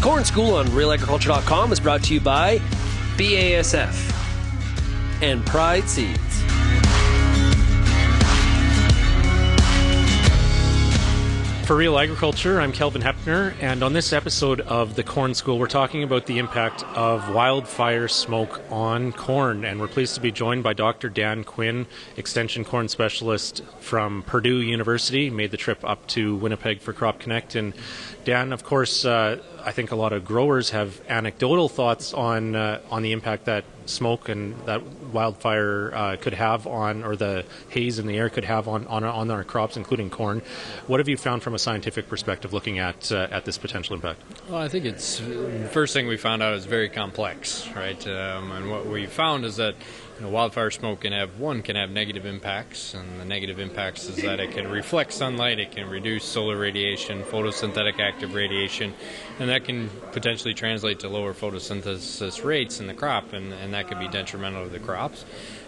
Corn School on RealAgriculture.com is brought to you by BASF and Pride Seeds. For Real Agriculture, I'm Kelvin Hepner, and on this episode of the Corn School, we're talking about the impact of wildfire smoke on corn, and we're pleased to be joined by Dr. Dan Quinn, Extension Corn Specialist from Purdue University. He made the trip up to Winnipeg for CropConnect, and Dan, of course, I think a lot of growers have anecdotal thoughts on the impact that smoke and that wildfire could have on, or the haze in the air could have on our crops, including corn. What have you found from a scientific perspective looking at this potential impact? Well, I think it's the first thing we found out is very complex, right? And what we found is that wildfire smoke can have negative impacts, and the negative impacts is that it can reflect sunlight, it can reduce solar radiation, photosynthetic active radiation, and that can potentially translate to lower photosynthesis rates in the crop, and that could be detrimental to the crops.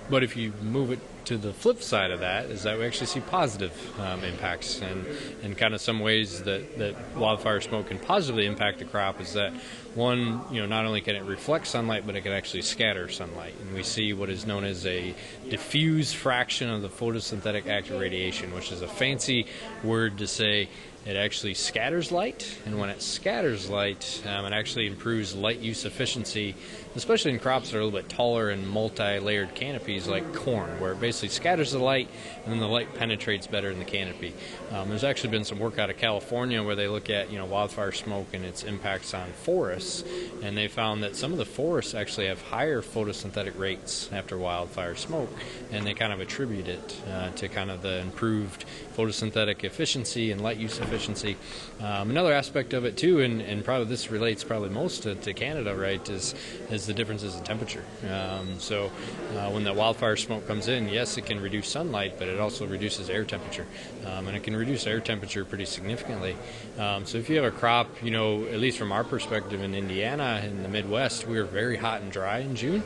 But if you move it to the flip side of that, is that we actually see positive impacts, and kind of some ways that wildfire smoke can positively impact the crop is that, one, not only can it reflect sunlight, but it can actually scatter sunlight, and we see what is known as a diffuse fraction of the photosynthetic active radiation, which is a fancy word to say it actually scatters light, and when it scatters light, it actually improves light use efficiency, especially in crops that are a little bit taller and multi-layered canopies like corn, where it basically scatters the light and then the light penetrates better in the canopy. There's actually been some work out of California where they look at wildfire smoke and its impacts on forests, and they found that some of the forests actually have higher photosynthetic rates after wildfire smoke, and they kind of attribute it to kind of the improved photosynthetic efficiency and light use efficiency. Another aspect of it too, and probably this relates probably most to Canada, right, is the differences in temperature. So when the wildfire smoke comes in, yes, it can reduce sunlight, but it also reduces air temperature, and it can reduce air temperature pretty significantly. So if you have a crop, at least from our perspective in Indiana, in the Midwest, we were very hot and dry in June.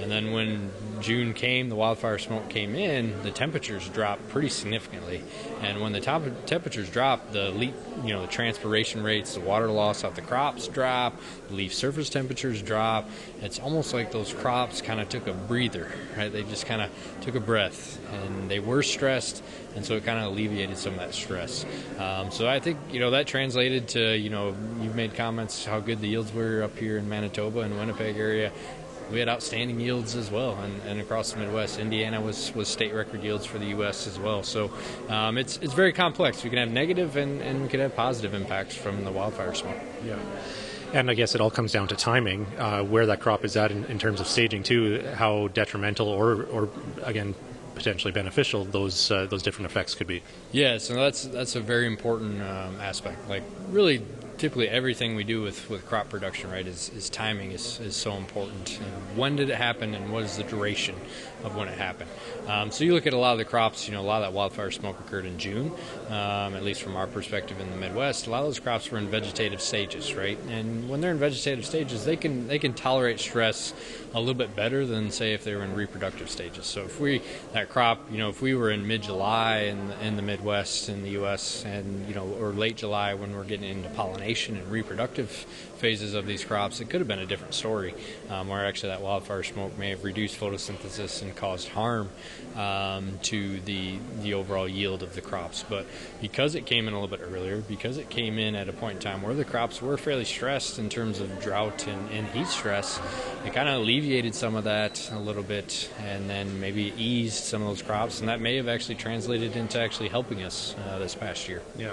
And then when June came, the wildfire smoke came in, the temperatures dropped pretty significantly. And when the temperatures drop, the transpiration rates, the water loss off the crops drop, the leaf surface temperatures drop. It's almost like those crops kind of took a breather, right? They just kind of took a breath, and they were stressed, and so it kind of alleviated some of that stress. So I think, that translated to, you've made comments how good the yields were up here in Manitoba and Winnipeg area. We had outstanding yields as well, and across the Midwest. Indiana was state record yields for the U.S. as well. So it's very complex. We can have negative and we can have positive impacts from the wildfire smoke. Yeah. And I guess it all comes down to timing, where that crop is at in terms of staging too, how detrimental or again, potentially beneficial those different effects could be. Yeah, so that's a very important aspect. Like, really, typically everything we do with crop production, right, is timing is so important. And when did it happen, and what is the duration of when it happened? So you look at a lot of the crops, a lot of that wildfire smoke occurred in June, at least from our perspective in the Midwest. A lot of those crops were in vegetative stages, right? And when they're in vegetative stages, they can tolerate stress a little bit better than, say, if they were in reproductive stages. So if we were in mid-July in the Midwest in the U.S. and, or late July when we're getting into pollination and reproductive phases of these crops, it could have been a different story, where actually that wildfire smoke may have reduced photosynthesis and caused harm to the overall yield of the crops. But because it came in a little bit earlier, because it came in at a point in time where the crops were fairly stressed in terms of drought and heat stress, it kind of alleviated some of that a little bit, and then maybe eased some of those crops, and that may have actually translated into actually helping us this past year. Yeah.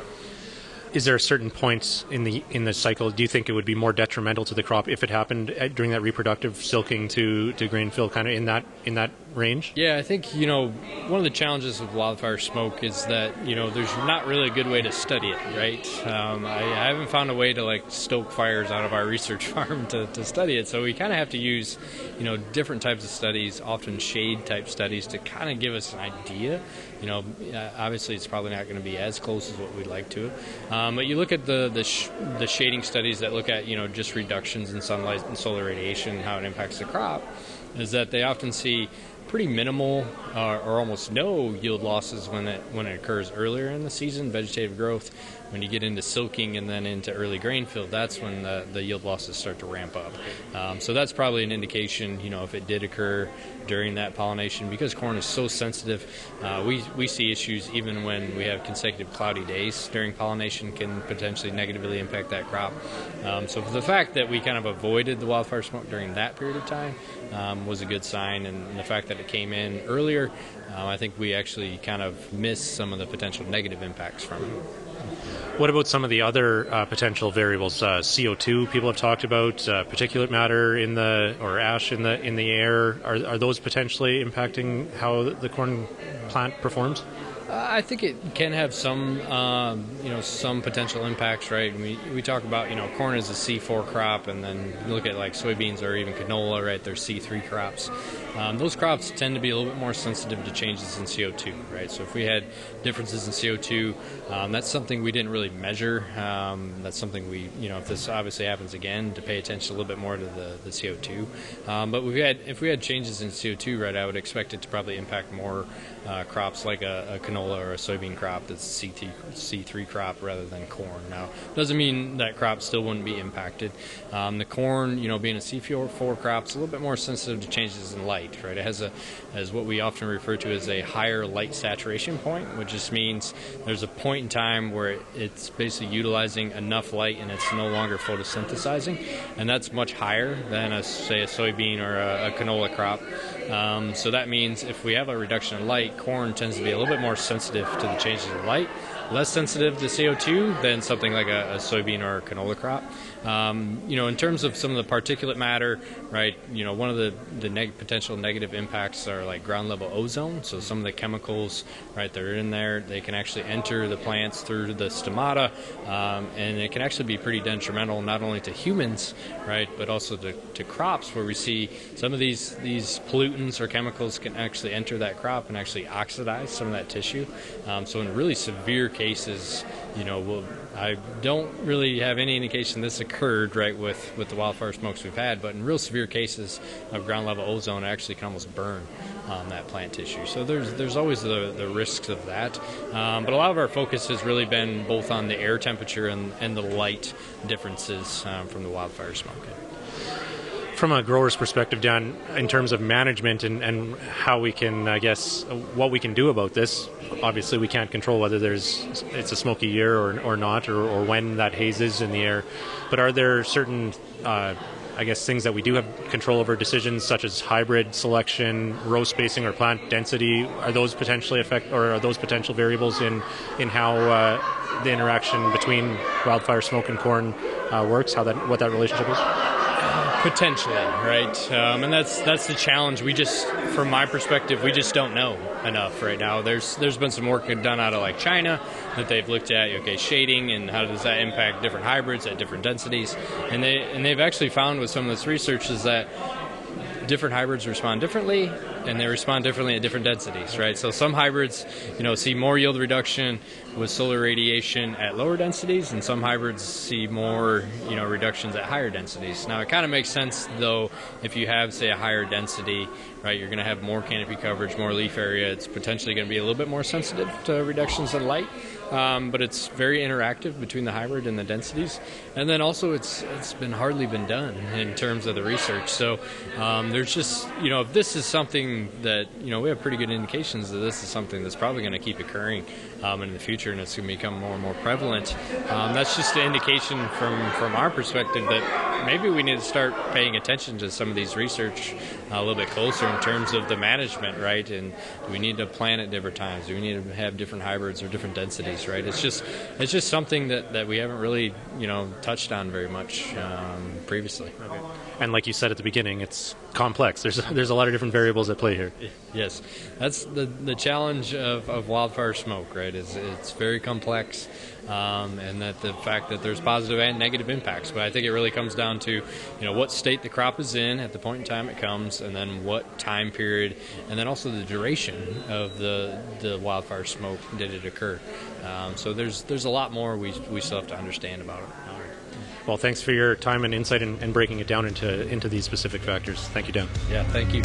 Is there a certain point in the cycle, do you think it would be more detrimental to the crop if it happened during that reproductive silking to grain fill, kind of in that range? Yeah, I think, one of the challenges with wildfire smoke is that, there's not really a good way to study it, right? I haven't found a way to, stoke fires out of our research farm to study it, so we kind of have to use, different types of studies, often shade-type studies, to kind of give us an idea. Obviously it's probably not going to be as close as what we'd like to. But you look at the shading studies that look at, just reductions in sunlight and solar radiation and how it impacts the crop, is that they often see pretty minimal or almost no yield losses when it occurs earlier in the season, vegetative growth, when you get into silking and then into early grain fill, that's when the yield losses start to ramp up. So that's probably an indication, if it did occur during that pollination. Because corn is so sensitive, we see issues even when we have consecutive cloudy days during pollination can potentially negatively impact that crop. So the fact that we kind of avoided the wildfire smoke during that period of time was a good sign, and the fact that it came in earlier, I think we actually kind of missed some of the potential negative impacts from it. What about some of the other potential variables? CO2 people have talked about, particulate matter or ash in the air. Are those potentially impacting how the corn plant performs? I think it can have some, some potential impacts, right? We talk about, corn is a C4 crop, and then you look at like soybeans or even canola, right? They're C3 crops. Those crops tend to be a little bit more sensitive to changes in CO2, right? So if we had differences in CO2, that's something we didn't really measure. That's something if this obviously happens again, to pay attention a little bit more to the CO2. But if we had changes in CO2, right, I would expect it to probably impact more crops like a canola or a soybean crop that's a C3 crop rather than corn. Now, doesn't mean that crop still wouldn't be impacted. The corn, being a C4 crop, is a little bit more sensitive to changes in light, right? It has as what we often refer to as a higher light saturation point, which just means there's a point in time where it's basically utilizing enough light and it's no longer photosynthesizing, and that's much higher than say a soybean or a canola crop. So that means if we have a reduction in light, corn tends to be a little bit more sensitive to the changes in light, less sensitive to CO2 than something like a soybean or a canola crop. In terms of some of the particulate matter, right, one of the potential negative impacts are like ground level ozone. So some of the chemicals, right, that are in there, they can actually enter the plants through the stomata, and it can actually be pretty detrimental not only to humans, right, but also to crops, where we see some of these pollutants or chemicals can actually enter that crop and actually oxidize some of that tissue. So in really severe cases, I don't really have any indication this occurred, right, with the wildfire smokes we've had, but in real severe cases of ground level ozone, it actually can almost burn that plant tissue. So there's always the risks of that. But a lot of our focus has really been both on the air temperature and the light differences from the wildfire smoke. From a grower's perspective, Dan, in terms of management and how we can, what we can do about this, obviously we can't control whether it's a smoky year or not, or when that haze is in the air. But are there certain, things that we do have control over, decisions such as hybrid selection, row spacing, or plant density? Are those potentially are those potential variables in how the interaction between wildfire smoke and corn works? What that relationship is? Potentially, right? And that's the challenge. From my perspective, we just don't know enough right now. There's been some work done out of like China that they've looked at, shading and how does that impact different hybrids at different densities, and they've actually found with some of this research is that different hybrids respond differently, and they respond differently at different densities, right? So some hybrids, see more yield reduction with solar radiation at lower densities, and some hybrids see more, reductions at higher densities. Now, it kind of makes sense, though, if you have, say, a higher density, right, you're going to have more canopy coverage, more leaf area. It's potentially going to be a little bit more sensitive to reductions in light. But it's very interactive between the hybrid and the densities. And then also it's hardly been done in terms of the research. So there's just, if this is something that, we have pretty good indications that this is something that's probably going to keep occurring in the future, and it's going to become more and more prevalent. That's just an indication from our perspective that maybe we need to start paying attention to some of these research a little bit closer in terms of the management, right? And do we need to plant at different times? Do we need to have different hybrids or different densities, right? It's just something that we haven't really, touched on very much previously. Okay. And like you said at the beginning, it's complex. There's a lot of different variables at play here. Yes, that's the challenge of wildfire smoke, right? It's very complex, and that the fact that there's positive and negative impacts. But I think it really comes down to, what state the crop is in at the point in time it comes, and then what time period, and then also the duration of the wildfire smoke did it occur. So there's a lot more we still have to understand about it. Well, thanks for your time and insight and breaking it down into these specific factors. Thank you, Dan. Yeah, thank you.